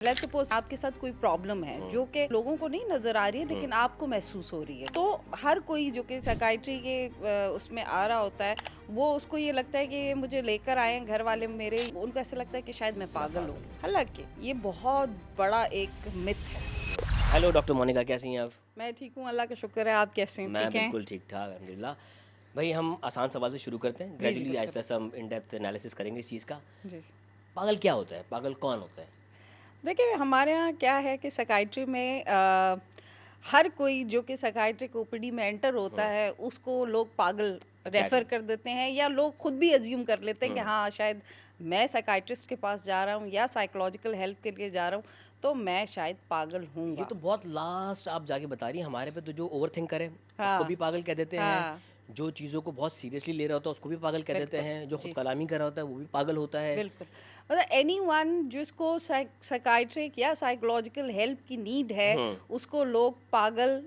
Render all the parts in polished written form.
Let's suppose आपके साथ कोई प्रॉब्लम है जो कि लोगों को नहीं नजर आ रही है लेकिन आपको महसूस हो रही है, तो हर कोई जो कि साइकाइट्री के उसमें आ रहा होता है वो उसको ये लगता है कि ये मुझे लेकर आए हैं घर वाले मेरे, उनको ऐसा लगता है कि शायद मैं पागल हूँ। हालांकि ये बहुत बड़ा एक मिथ है। हेलो डॉक्टर मोनिका, कैसी हैं आप? मैं ठीक हूँ, अल्लाह का शुक्र है। आप कैसे हैं? मैं ठीक हैं? बिल्कुल ठीक ठाक अल्हम्दुलिल्लाह। भाई हम आसान सवाल से शुरू करते हैं, जी ग्रेजुअली बिल्कुल। आहिस्ता आहिस्ता हम इन डेप्थ एनालिसिस करेंगे इस चीज़ का। जी पागल क्या होता है? पागल कौन होता है? देखिए, हमारे यहाँ क्या है कि साइकाइट्री में हर कोई जो कि साइकाइट्रिक ओपीडी में एंटर होता है उसको लोग पागल रेफर कर देते हैं, या लोग खुद भी अज्यूम कर लेते हैं कि हाँ शायद मैं साइकाइट्रिस्ट के पास जा रहा हूँ या साइकोलॉजिकल हेल्प के लिए जा रहा हूँ तो मैं शायद पागल ये हूँगा। तो बहुत लास्ट आप जाके बता रही हैं। हमारे पे तो जो ओवर थिंकर है उसको हाँ भी पागल कह देते हैं, हाँ जो चीज़ों को बहुत सीरियसली ले रहा होता है उसको भी पागल कह देते बिल्कुल हैं, जो खुद जी कलामी कर रहा होता है वो भी पागल होता है। बिल्कुल। मतलब एनीवन जिसको साइकाइट्रिक या साइकोलॉजिकल हेल्प की नीड है उसको लोग पागल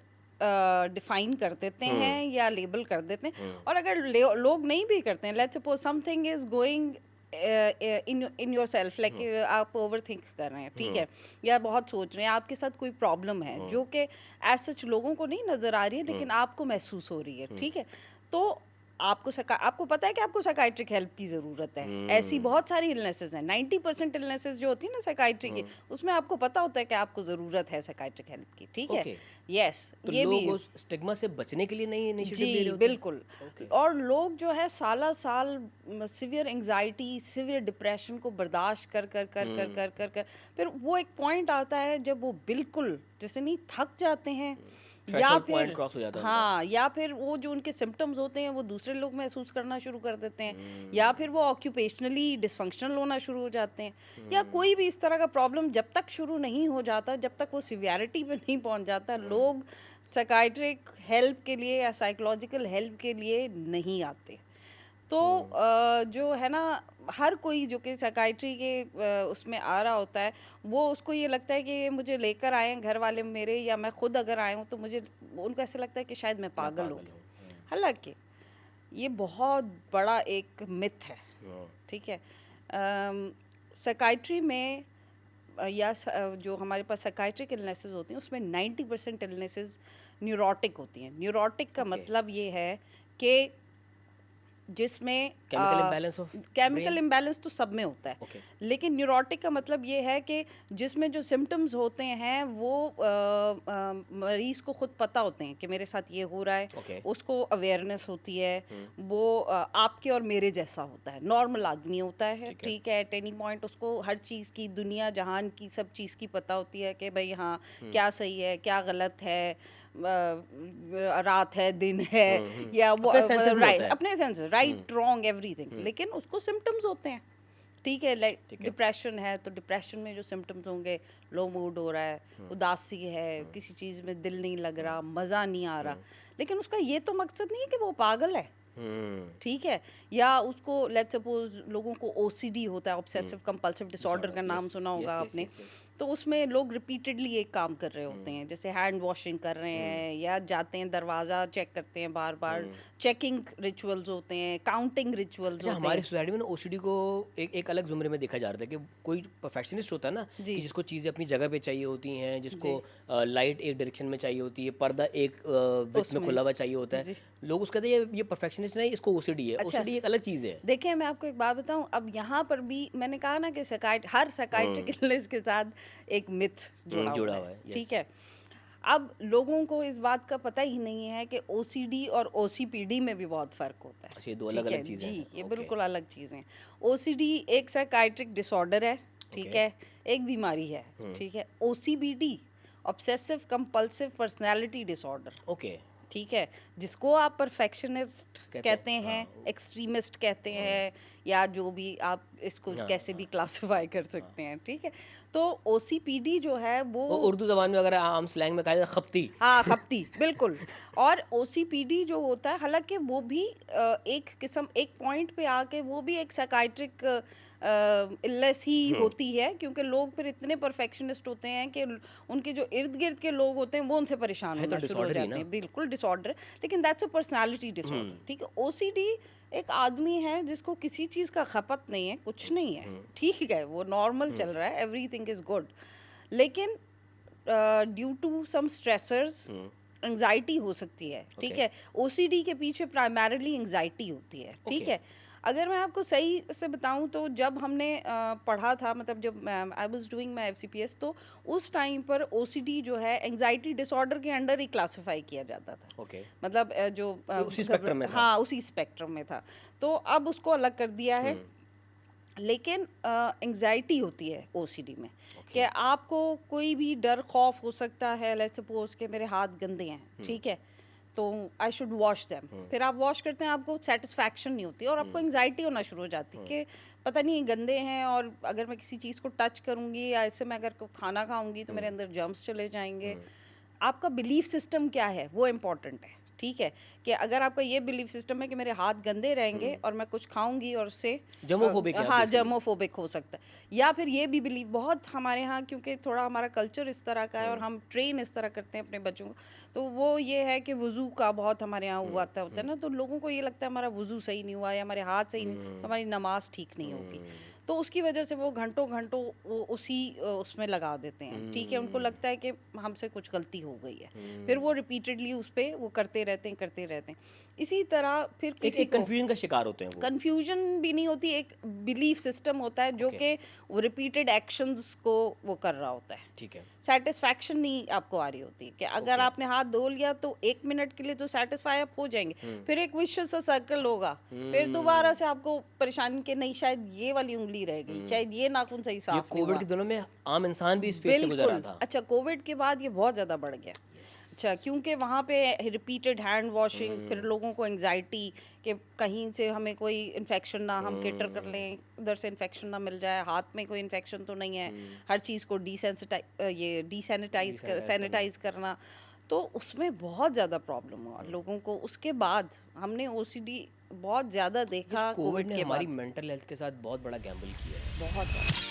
डिफाइन कर देते हैं या लेबल कर देते हैं। और अगर लोग नहीं भी करते हैं, let's suppose something is going in your self, like आप ओवर थिंक कर रहे हैं, ठीक है, या बहुत सोच रहे हैं, आपके साथ कोई प्रॉब्लम है जो कि एज सच लोगों को नहीं नजर आ रही है लेकिन आपको महसूस हो रही है, ठीक है, तो आपको पता है कि आपको साइकाइट्रिक हेल्प की ज़रूरत है। ऐसी बहुत सारी इलनेसेस हैं, 90% इलनेसेस जो होती है ना साइकाइट्री की, उसमें आपको पता होता है कि आपको ज़रूरत है साइकाइट्रिक हेल्प की, ठीक है। ओके, यस, तो ये भी लोग उस स्टिग्मा से बचने के लिए नहीं इनिशिएटिव ले जी रहे होते हैं? बिल्कुल। ओके। और लोग जो है साला साल सिवियर एंजाइटी, सिवियर डिप्रेशन को बर्दाश्त कर कर कर कर कर कर कर फिर वो एक पॉइंट आता है जब वो बिल्कुल जैसे नहीं थक जाते हैं, या थ्रेशोल्ड फिर पॉइंट क्रॉस हो जाता है उनका। हाँ, या फिर वो जो उनके सिम्टम्स होते हैं वो दूसरे लोग महसूस करना शुरू कर देते हैं, या फिर वो ऑक्यूपेशनली डिसफंक्शनल होना शुरू हो जाते हैं, या कोई भी इस तरह का प्रॉब्लम जब तक शुरू नहीं हो जाता, जब तक वो सिवियरिटी पे नहीं पहुंच जाता, लोग साइकाइट्रिक हेल्प के लिए या साइकोलॉजिकल हेल्प के लिए नहीं आते। तो जो है ना, हर कोई जो कि साइकाइट्री के उसमें आ रहा होता है वो उसको ये लगता है कि ये मुझे लेकर आए हैं घर वाले मेरे, या मैं खुद अगर आया हूँ तो मुझे, उनको ऐसा लगता है कि शायद मैं मैं पागल हूँ। पागल हूँ। हालांकि ये बहुत बड़ा एक मिथ है, हाँ, ठीक है। साइकाइट्री में जो हमारे पास साइकाइट्रिक इलनेसेस होती हैं उसमें 90% इलनेसेस न्यूरोटिक होती हैं। न्यूरोटिक का ओके। मतलब ये है कि जिसमें chemical imbalance of chemical brain. Imbalance तो सब में होता है, ओके। लेकिन न्यूरोटिक का मतलब ये है कि जिसमें जो सिम्टम्स होते हैं वो मरीज को खुद पता होते हैं कि मेरे साथ ये हो रहा है, ओके। उसको अवेयरनेस होती है, वो आपके और मेरे जैसा होता है, नॉर्मल आदमी होता है, ठीक है। ठीक है। एट एनी पॉइंट उसको हर चीज़ की, दुनिया जहान की सब चीज़ की पता होती है कि भाई हाँ क्या सही है क्या गलत है, रात है दिन है, या वो अपने senses में राइट, होता है। अपने सेंस, राइट रॉन्ग एवरीथिंग, लेकिन उसको सिम्टम्स होते हैं, ठीक है। लाइक ठीक है। डिप्रेशन है तो डिप्रेशन में जो सिम्टम्स होंगे, लो मूड हो रहा है, उदासी है, किसी चीज़ में दिल नहीं लग रहा, मज़ा नहीं आ रहा, लेकिन उसका ये तो मकसद नहीं है कि वो पागल है, ठीक है। या उसको लेट्स सपोज लोगों को ओसीडी होता है, ऑब्सेसिव कंपल्सिव डिसऑर्डर का नाम सुना होगा आपने। तो उसमें लोग रिपीटेडली एक काम कर रहे होते हैं, जैसे हैंड वॉशिंग कर रहे हैं, या जाते हैं दरवाज़ा चेक करते हैं बार बार, चेकिंग रिचुअल्स होते हैं, काउंटिंग रिचुअल्स अच्छा, होते हमारी हैं। सोसाइटी में ना ओसीडी को एक अलग जुमरे में देखा जा रहा था कि कोई परफेक्शनिस्ट होता है ना, जी कि जिसको चीज़ें अपनी जगह पे चाहिए होती हैं, जिसको जी लाइट एक डायरेक्शन में चाहिए होती है, पर्दा एक विड्थ में उसमें खुला हुआ चाहिए होता है। जी लोग उसको कहते हैं ये परफेक्शनिस्ट नहीं, इसको ओसीडी है। अच्छा, ओसीडी एक अलग चीज़ है। देखिए मैं आपको एक बात बताऊं, अब यहाँ पर भी मैंने कहा ना कि हर साइकाइट्रिक इलनेस के साथ एक मिथ जुड़ा जुड़ा हुआ हुआ है, है, यस। ठीक है। अब लोगों को इस बात का पता ही नहीं है कि ओसीडी और ओसीपीडी में भी बहुत फ़र्क होता है, अच्छा, ये दो ठीक अलग है अलग चीज़ें जी, हैं। ये ओके। बिल्कुल अलग चीज़ें हैं। ओसीडी एक साइकाइट्रिक डिसऑर्डर है, ठीक ओके। है, एक बीमारी है, ठीक है। OCPD obsessive compulsive personality disorder, okay. ठीक है, जिसको आप परफेक्शनिस्ट कहते हैं, हाँ, एक्सट्रीमिस्ट कहते हैं, या जो भी आप इसको हाँ, कैसे भी क्लासिफाई कर सकते हैं, ठीक है। तो ओसीपीडी जो है वो उर्दू ज़बान में अगर आम स्लैंग में कहा जाए खपती। हाँ खपती बिल्कुल। और ओसीपीडी जो होता है, हालांकि वो भी एक किस्म, एक पॉइंट पे आके वो भी एक साइकाइट्रिक इलनेस ही होती है, क्योंकि लोग फिर इतने परफेक्शनिस्ट होते हैं कि उनके जो इर्द गिर्द के लोग होते हैं वो उनसे परेशान है तो होना शुरू हो डिसऑर्डर ही जाते ना। हैं, बिल्कुल डिसऑर्डर, लेकिन दैट्स अ पर्सनालिटी डिसऑर्डर, ठीक है। ओसीडी एक आदमी है जिसको किसी चीज़ का खपत नहीं है, कुछ नहीं है, ठीक है, वो नॉर्मल चल रहा है, एवरीथिंग इज गुड, लेकिन due to some stressors anxiety हो सकती है, ठीक है। ओसीडी के पीछे प्राइमरीली एंजाइटी होती है, ठीक है। अगर मैं आपको सही से बताऊं तो जब हमने पढ़ा था, मतलब जब I was doing my FCPS, तो उस टाइम पर ओसीडी जो है एंजाइटी डिसऑर्डर के अंडर ही क्लासिफाई किया जाता था। मतलब जो उसी स्पेक्ट्रम में था। हाँ, उसी स्पेक्ट्रम में था। तो अब उसको अलग कर दिया है। लेकिन एंजाइटी होती है ओसीडी में कि आपको कोई भी डर खौफ हो सकता है। लेट्स सपोज कि मेरे हाथ गंदे हैं, ठीक है, तो आई शुड वॉश देम। फिर आप वॉश करते हैं, आपको सेटिस्फैक्शन नहीं होती और आपको एंजाइटी होना शुरू हो जाती है कि पता नहीं गंदे हैं, और अगर मैं किसी चीज़ को टच करूँगी या ऐसे मैं अगर खाना खाऊंगी तो मेरे अंदर जर्म्स चले जाएंगे। आपका बिलीफ सिस्टम क्या है वो इम्पॉर्टेंट है, ठीक है। कि अगर आपका ये बिलीफ सिस्टम है कि मेरे हाथ गंदे रहेंगे और मैं कुछ खाऊंगी और उससे जर्मोफोबिक, हाँ, जर्मोफोबिक हो सकता है। या फिर ये भी बिलीव बहुत हमारे यहाँ, क्योंकि थोड़ा हमारा कल्चर इस तरह का है और हम ट्रेन इस तरह करते हैं अपने बच्चों को, तो वो ये है कि वुज़ू का बहुत हमारे यहाँ हुआ होता है ना, तो लोगों को ये लगता है हमारा वुज़ू सही नहीं हुआ या हमारे हाथ सही नहीं, तो हमारी नमाज ठीक नहीं होगी। तो उसकी वजह से वो घंटों घंटों वो उसी उसमें लगा देते हैं, ठीक है। उनको लगता है कि हमसे कुछ गलती हो गई है, फिर वो रिपीटेडली उस पर वो करते रहते हैं। इसी तरह फिर किसी कंफ्यूजन का शिकार होते हैं वो। कंफ्यूजन भी नहीं होती, एक बिलीफ सिस्टम होता है जो कि वो रिपीटेड एक्शंस को वो कर रहा होता है, ठीक है। सेटिस्फैक्शन नहीं आपको आ रही होती कि अगर आपने हाथ धो लिया तो 1 मिनट के लिए तो सेटिस्फाई आप हो जाएंगे, फिर एक विशियस सा सर्कल होगा, फिर दोबारा से आपको परेशानी के नहीं शायद ये वाली उंगली रह गई, शायद ये नाखून सही साफ नहीं हुआ। कोविड के दिनों में आम इंसान भी इस फेज से गुजर रहा था। अच्छा, कोविड के बाद ये बहुत ज़्यादा बढ़ गया। अच्छा, क्योंकि वहाँ पे रिपीटेड हैंड वॉशिंग, फिर लोगों को एंजाइटी कि कहीं से हमें कोई इन्फेक्शन ना, हम केटर कर लें, उधर से इन्फेक्शन ना मिल जाए, हाथ में कोई इन्फेक्शन तो नहीं है, हर चीज़ को सैनिटाइज करना, तो उसमें बहुत ज़्यादा प्रॉब्लम हुआ लोगों को। उसके बाद हमने ओसीडी बहुत ज़्यादा देखा। कोविड ने हमारी मेंटल हेल्थ के साथ बहुत बड़ा गैम्बल किया है, बहुत ज़्यादा।